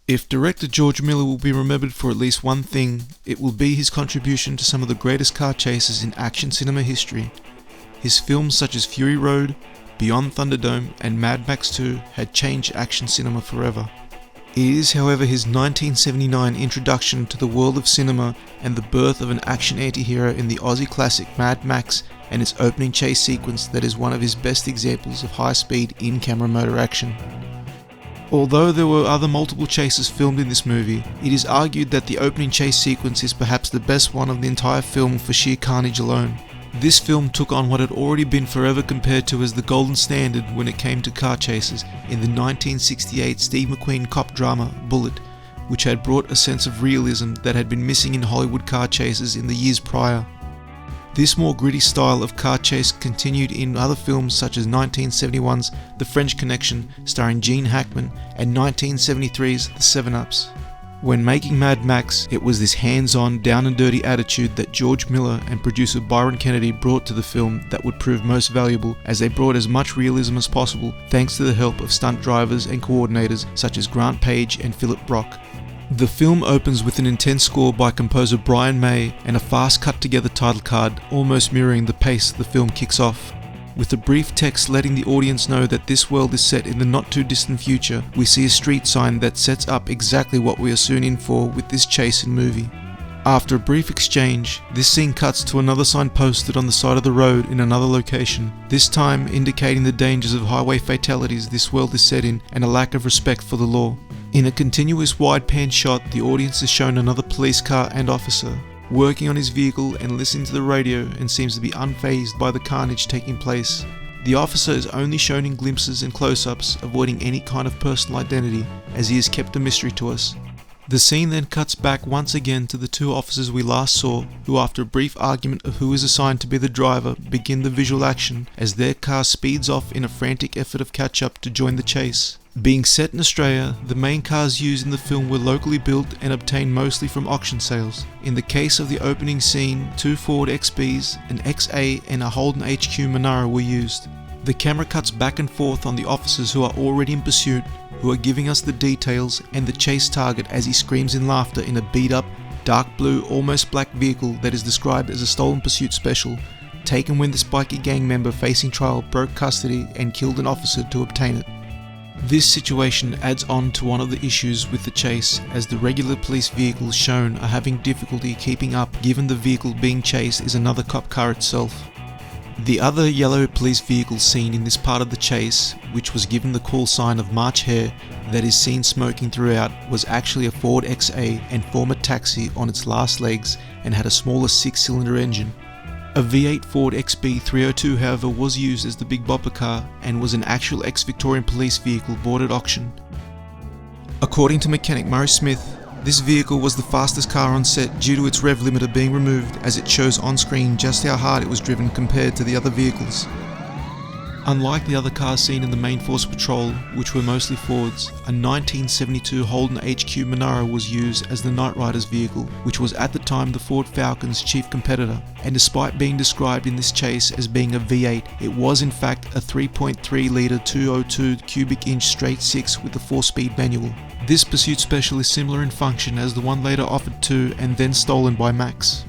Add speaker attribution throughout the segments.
Speaker 1: If director George Miller will be remembered for at least one thing, it will be his contribution to some of the greatest car chases in action cinema history. His films such as Fury Road, Beyond Thunderdome, and Mad Max 2 had changed action cinema forever. It is, however, his 1979 introduction to the world of cinema and the birth of an action anti-hero in the Aussie classic Mad Max and its opening chase sequence that is one of his best examples of high-speed in-camera motor action. Although there were other multiple chases filmed in this movie, it is argued that the opening chase sequence is perhaps the best one of the entire film for sheer carnage alone. This film took on what had already been forever compared to as the golden standard when it came to car chases in the 1968 Steve McQueen cop drama Bullitt, which had brought a sense of realism that had been missing in Hollywood car chases in the years prior. This more gritty style of car chase continued in other films such as 1971's The French Connection starring Gene Hackman and 1973's The Seven Ups. When making Mad Max, it was this hands-on, down-and-dirty attitude that George Miller and producer Byron Kennedy brought to the film that would prove most valuable, as they brought as much realism as possible thanks to the help of stunt drivers and coordinators such as Grant Page and Philip Brock. The film opens with an intense score by composer Brian May and a fast cut-together title card, almost mirroring the pace the film kicks off. With a brief text letting the audience know that this world is set in the not-too-distant future, we see a street sign that sets up exactly what we are soon in for with this chase and movie. After a brief exchange, this scene cuts to another sign posted on the side of the road in another location, this time indicating the dangers of highway fatalities this world is set in and a lack of respect for the law. In a continuous wide pan shot, the audience is shown another police car and officer, working on his vehicle and listening to the radio, and seems to be unfazed by the carnage taking place. The officer is only shown in glimpses and close-ups, avoiding any kind of personal identity, as he has kept a mystery to us. The scene then cuts back once again to the two officers we last saw, who after a brief argument of who is assigned to be the driver, begin the visual action as their car speeds off in a frantic effort of catch-up to join the chase. Being set in Australia, the main cars used in the film were locally built and obtained mostly from auction sales. In the case of the opening scene, 2 Ford XBs, an XA and a Holden HQ Monaro were used. The camera cuts back and forth on the officers who are already in pursuit, who are giving us the details and the chase target as he screams in laughter in a beat-up, dark blue, almost black vehicle that is described as a stolen pursuit special, taken when the spiky gang member facing trial broke custody and killed an officer to obtain it. This situation adds on to one of the issues with the chase, as the regular police vehicles shown are having difficulty keeping up given the vehicle being chased is another cop car itself. The other yellow police vehicle seen in this part of the chase, which was given the call sign of March Hare that is seen smoking throughout, was actually a Ford XA and former taxi on its last legs and had a smaller 6-cylinder engine. A V8 Ford XB 302 however was used as the Big Bopper car and was an actual ex-Victorian police vehicle bought at auction. According to mechanic Murray Smith, this vehicle was the fastest car on set due to its rev limiter being removed, as it shows on screen just how hard it was driven compared to the other vehicles. Unlike the other cars seen in the main force patrol, which were mostly Fords, a 1972 Holden HQ Monaro was used as the Knight Rider's vehicle, which was at the time the Ford Falcon's chief competitor, and despite being described in this chase as being a V8, it was in fact a 3.3 litre 202 cubic inch straight 6 with a 4-speed manual. This pursuit special is similar in function as the one later offered to and then stolen by Max.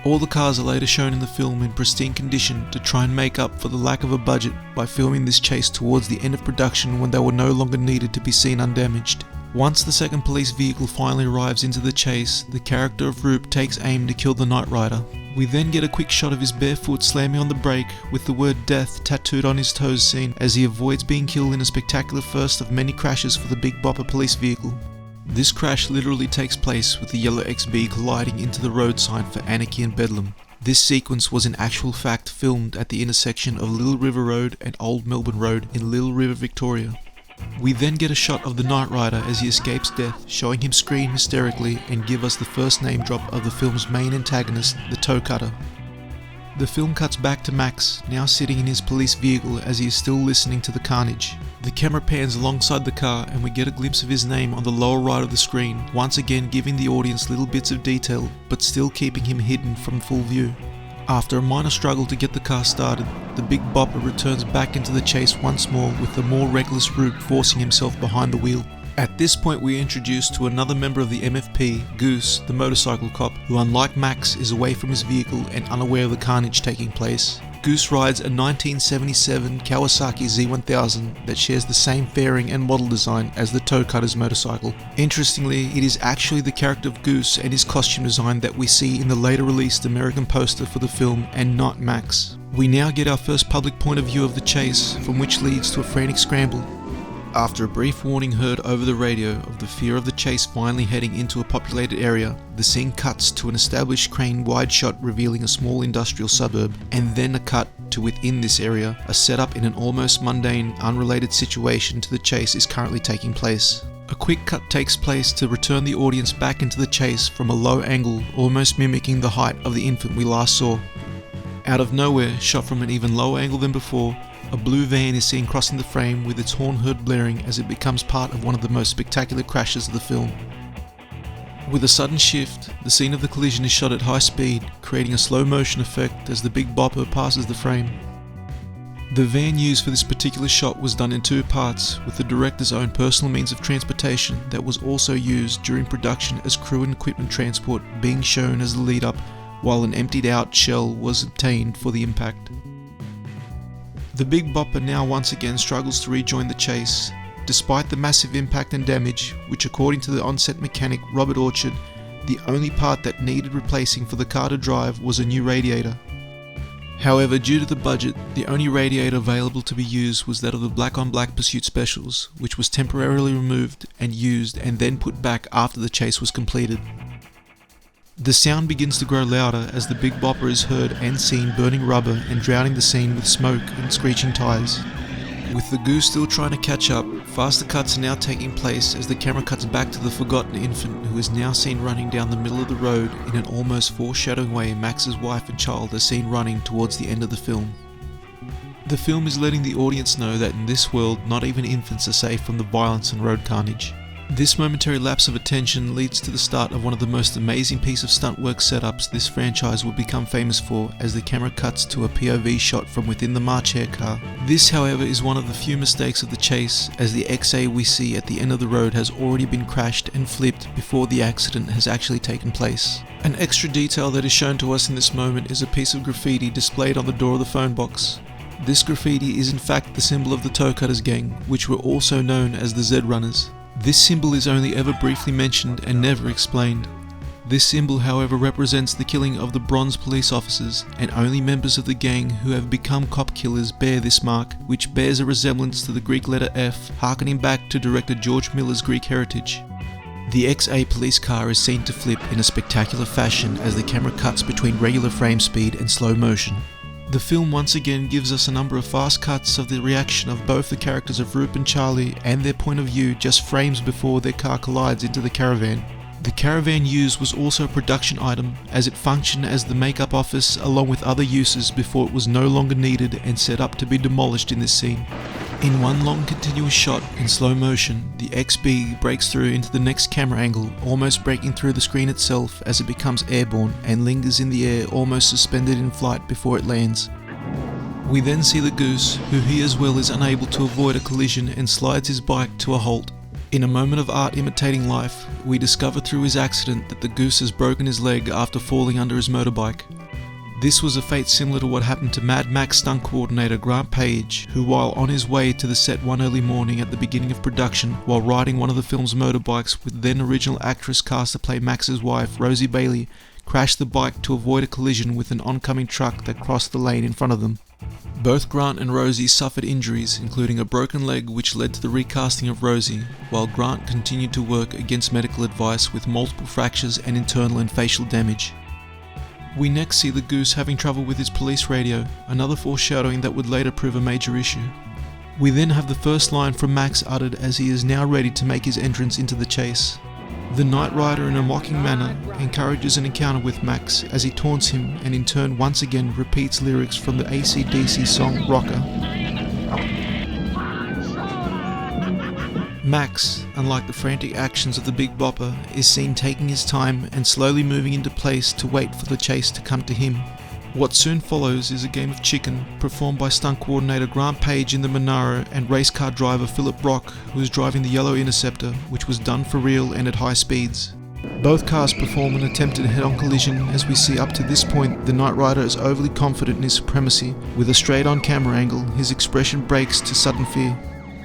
Speaker 1: All the cars are later shown in the film in pristine condition to try and make up for the lack of a budget by filming this chase towards the end of production when they were no longer needed to be seen undamaged. Once the second police vehicle finally arrives into the chase, the character of Roop takes aim to kill the Knight Rider. We then get a quick shot of his bare foot slamming on the brake with the word death tattooed on his toes seen as he avoids being killed in a spectacular first of many crashes for the Big Bopper police vehicle. This crash literally takes place with the yellow XB colliding into the road sign for Anarchy and Bedlam. This sequence was in actual fact filmed at the intersection of Little River Road and Old Melbourne Road in Little River, Victoria. We then get a shot of the Knight Rider as he escapes death, showing him scream hysterically and give us the first name drop of the film's main antagonist, the Toe Cutter. The film cuts back to Max, now sitting in his police vehicle as he is still listening to the carnage. The camera pans alongside the car and we get a glimpse of his name on the lower right of the screen, once again giving the audience little bits of detail, but still keeping him hidden from full view. After a minor struggle to get the car started, the Big Bopper returns back into the chase once more with the more reckless Roop forcing himself behind the wheel. At this point we are introduced to another member of the MFP, Goose, the motorcycle cop, who unlike Max is away from his vehicle and unaware of the carnage taking place. Goose rides a 1977 Kawasaki Z1000 that shares the same fairing and model design as the Toe Cutter's motorcycle. Interestingly, it is actually the character of Goose and his costume design that we see in the later released American poster for the film, and not Max. We now get our first public point of view of the chase, from which leads to a frantic scramble. After a brief warning heard over the radio of the fear of the chase finally heading into a populated area, the scene cuts to an established crane wide shot revealing a small industrial suburb, and then a cut to within this area, a setup in an almost mundane, unrelated situation to the chase is currently taking place. A quick cut takes place to return the audience back into the chase from a low angle, almost mimicking the height of the infant we last saw. Out of nowhere, shot from an even lower angle than before, a blue van is seen crossing the frame with its horn heard blaring as it becomes part of one of the most spectacular crashes of the film. With a sudden shift, the scene of the collision is shot at high speed, creating a slow motion effect as the Big Bopper passes the frame. The van used for this particular shot was done in two parts, with the director's own personal means of transportation that was also used during production as crew and equipment transport being shown as the lead up, while an emptied out shell was obtained for the impact. The Big Bopper now once again struggles to rejoin the chase, despite the massive impact and damage, which according to the on-set mechanic Robert Orchard, the only part that needed replacing for the car to drive was a new radiator. However, due to the budget, the only radiator available to be used was that of the Black on Black Pursuit Specials, which was temporarily removed and used and then put back after the chase was completed. The sound begins to grow louder as the Big Bopper is heard and seen burning rubber and drowning the scene with smoke and screeching tyres. With the Goose still trying to catch up, faster cuts are now taking place as the camera cuts back to the forgotten infant who is now seen running down the middle of the road in an almost foreshadowing way. Max's wife and child are seen running towards the end of the film. The film is letting the audience know that in this world not even infants are safe from the violence and road carnage. This momentary lapse of attention leads to the start of one of the most amazing piece of stunt work setups this franchise will become famous for, as the camera cuts to a POV shot from within the March Hare car. This, however, is one of the few mistakes of the chase, as the XA we see at the end of the road has already been crashed and flipped before the accident has actually taken place. An extra detail that is shown to us in this moment is a piece of graffiti displayed on the door of the phone box. This graffiti is in fact the symbol of the Toe Cutters gang, which were also known as the Z Runners. This symbol is only ever briefly mentioned and never explained. This symbol, however, represents the killing of the bronze police officers, and only members of the gang who have become cop killers bear this mark, which bears a resemblance to the Greek letter F, harkening back to director George Miller's Greek heritage. The XA police car is seen to flip in a spectacular fashion as the camera cuts between regular frame speed and slow motion. The film once again gives us a number of fast cuts of the reaction of both the characters of Roop and Charlie and their point of view just frames before their car collides into the caravan. The caravan used was also a production item, as it functioned as the makeup office along with other uses before it was no longer needed and set up to be demolished in this scene. In one long continuous shot in slow motion, the XB breaks through into the next camera angle, almost breaking through the screen itself as it becomes airborne and lingers in the air almost suspended in flight before it lands. We then see the Goose, who he as well is unable to avoid a collision and slides his bike to a halt. In a moment of art imitating life, we discover through his accident that the Goose has broken his leg after falling under his motorbike. This was a fate similar to what happened to Mad Max stunt coordinator Grant Page, who while on his way to the set one early morning at the beginning of production, while riding one of the film's motorbikes with then original actress cast to play Max's wife, Rosie Bailey, crashed the bike to avoid a collision with an oncoming truck that crossed the lane in front of them. Both Grant and Rosie suffered injuries, including a broken leg which led to the recasting of Rosie, while Grant continued to work against medical advice with multiple fractures and internal and facial damage. We next see the Goose having trouble with his police radio, another foreshadowing that would later prove a major issue. We then have the first line from Max uttered as he is now ready to make his entrance into the chase. The Knight Rider in a mocking manner encourages an encounter with Max as he taunts him and in turn once again repeats lyrics from the AC/DC song Rocker. Max, unlike the frantic actions of the Big Bopper, is seen taking his time and slowly moving into place to wait for the chase to come to him. What soon follows is a game of chicken performed by stunt coordinator Grant Page in the Monaro and race car driver Philip Brock, who was driving the yellow Interceptor, which was done for real and at high speeds. Both cars perform an attempted head-on collision. As we see up to this point, the Knight Rider is overly confident in his supremacy. With a straight-on camera angle, his expression breaks to sudden fear.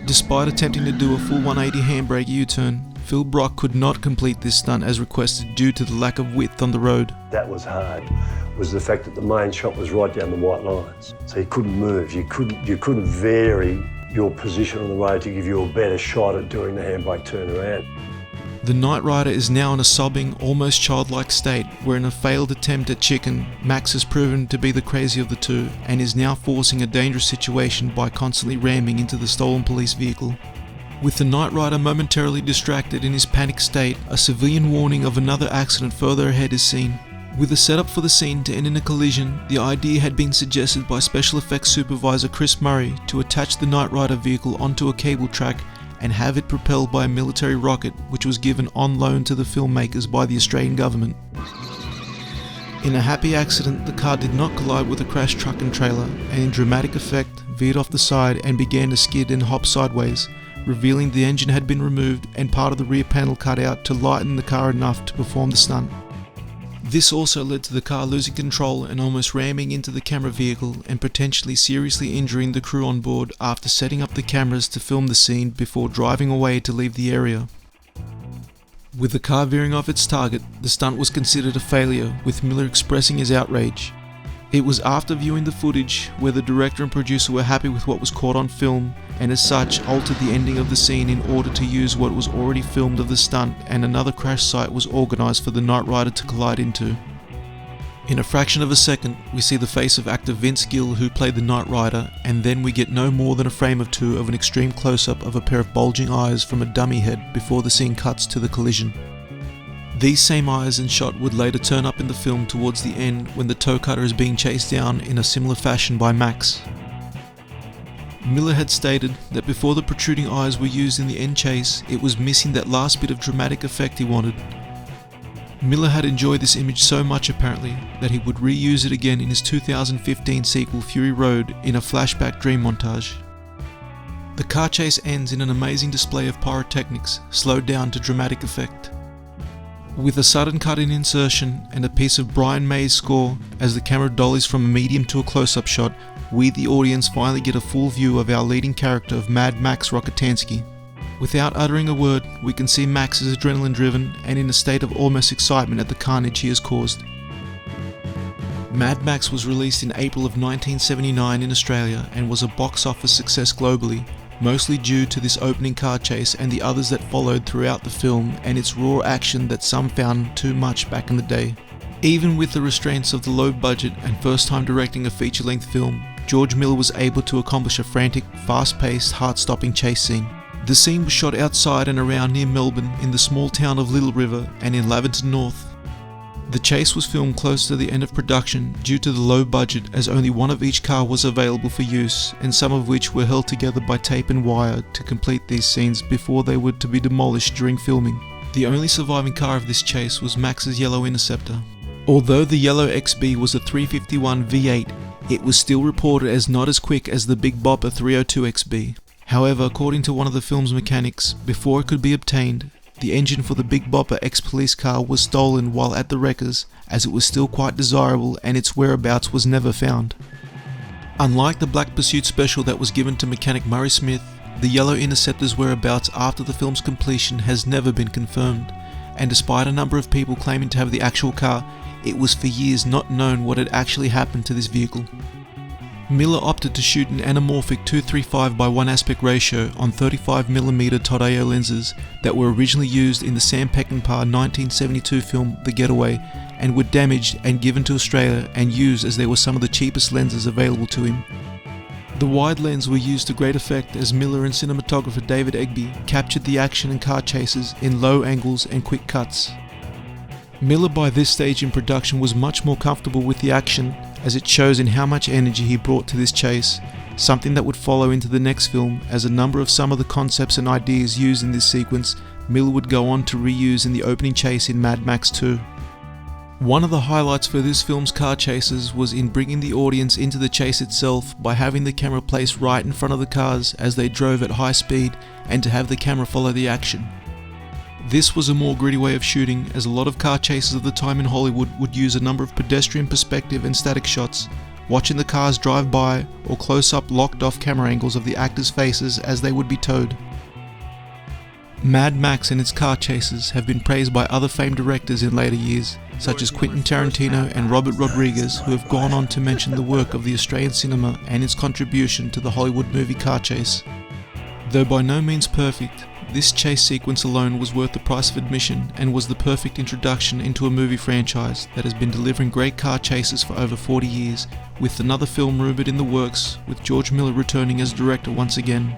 Speaker 1: Despite attempting to do a full 180 handbrake U-turn, Phil Brock could not complete this stunt as requested due to the lack of width on the road.
Speaker 2: That was hard, was the fact that the main shot was right down the white lines. So you couldn't move, you couldn't vary your position on the road to give you a better shot at doing the handbrake turnaround.
Speaker 1: The Knight Rider is now in a sobbing, almost childlike state, where in a failed attempt at chicken, Max has proven to be the crazy of the two and is now forcing a dangerous situation by constantly ramming into the stolen police vehicle. With the Knight Rider momentarily distracted in his panic state, a civilian warning of another accident further ahead is seen. With a setup for the scene to end in a collision, the idea had been suggested by special effects supervisor Chris Murray to attach the Knight Rider vehicle onto a cable track and have it propelled by a military rocket, which was given on loan to the filmmakers by the Australian government. In a happy accident, the car did not collide with a crashed truck and trailer, and in dramatic effect, veered off the side and began to skid and hop sideways, revealing the engine had been removed and part of the rear panel cut out to lighten the car enough to perform the stunt. This also led to the car losing control and almost ramming into the camera vehicle and potentially seriously injuring the crew on board after setting up the cameras to film the scene before driving away to leave the area. With the car veering off its target, the stunt was considered a failure, with Miller expressing his outrage. It was after viewing the footage where the director and producer were happy with what was caught on film and as such altered the ending of the scene in order to use what was already filmed of the stunt, and another crash site was organised for the Knight Rider to collide into. In a fraction of a second, we see the face of actor Vince Gill, who played the Knight Rider, and then we get no more than a frame or two of an extreme close-up of a pair of bulging eyes from a dummy head before the scene cuts to the collision. These same eyes and shot would later turn up in the film towards the end when the tow cutter is being chased down in a similar fashion by Max. Miller had stated that before the protruding eyes were used in the end chase, it was missing that last bit of dramatic effect he wanted. Miller had enjoyed this image so much apparently that he would reuse it again in his 2015 sequel Fury Road in a flashback dream montage. The car chase ends in an amazing display of pyrotechnics, slowed down to dramatic effect. With a sudden cut in insertion and a piece of Brian May's score as the camera dollies from a medium to a close-up shot, we the audience finally get a full view of our leading character of Mad Max Rockatansky. Without uttering a word, we can see Max is adrenaline driven and in a state of almost excitement at the carnage he has caused. Mad Max was released in April of 1979 in Australia and was a box office success globally, mostly due to this opening car chase and the others that followed throughout the film and its raw action that some found too much back in the day. Even with the restraints of the low budget and first time directing a feature-length film, George Miller was able to accomplish a frantic, fast-paced, heart-stopping chase scene. The scene was shot outside and around near Melbourne in the small town of Little River and in Laverton North. The chase was filmed close to the end of production due to the low budget, as only one of each car was available for use, and some of which were held together by tape and wire to complete these scenes before they were to be demolished during filming. The only surviving car of this chase was Max's yellow Interceptor. Although the yellow XB was a 351 V8, it was still reported as not as quick as the Big Bopper 302 XB. However, according to one of the film's mechanics, before it could be obtained, the engine for the Big Bopper ex-police car was stolen while at the wreckers, as it was still quite desirable and its whereabouts was never found. Unlike the Black Pursuit special that was given to mechanic Murray Smith, the yellow Interceptor's whereabouts after the film's completion has never been confirmed, and despite a number of people claiming to have the actual car, it was for years not known what had actually happened to this vehicle. Miller opted to shoot an anamorphic 2:35 by 1 aspect ratio on 35mm Today lenses that were originally used in the Sam Peckinpah 1972 film The Getaway and were damaged and given to Australia and used as they were some of the cheapest lenses available to him. The wide lens were used to great effect as Miller and cinematographer David Egby captured the action and car chases in low angles and quick cuts. Miller by this stage in production was much more comfortable with the action, as it shows in how much energy he brought to this chase, something that would follow into the next film, as a number of some of the concepts and ideas used in this sequence Miller would go on to reuse in the opening chase in Mad Max 2. One of the highlights for this film's car chases was in bringing the audience into the chase itself by having the camera placed right in front of the cars as they drove at high speed and to have the camera follow the action. This was a more gritty way of shooting, as a lot of car chases of the time in Hollywood would use a number of pedestrian perspective and static shots, watching the cars drive by or close-up locked-off camera angles of the actors' faces as they would be towed. Mad Max and its car chases have been praised by other famed directors in later years, such as Quentin Tarantino and Robert Rodriguez, who have gone on to mention the work of the Australian cinema and its contribution to the Hollywood movie car chase. Though by no means perfect, this chase sequence alone was worth the price of admission and was the perfect introduction into a movie franchise that has been delivering great car chases for over 40 years, with another film rumoured in the works, with George Miller returning as director once again.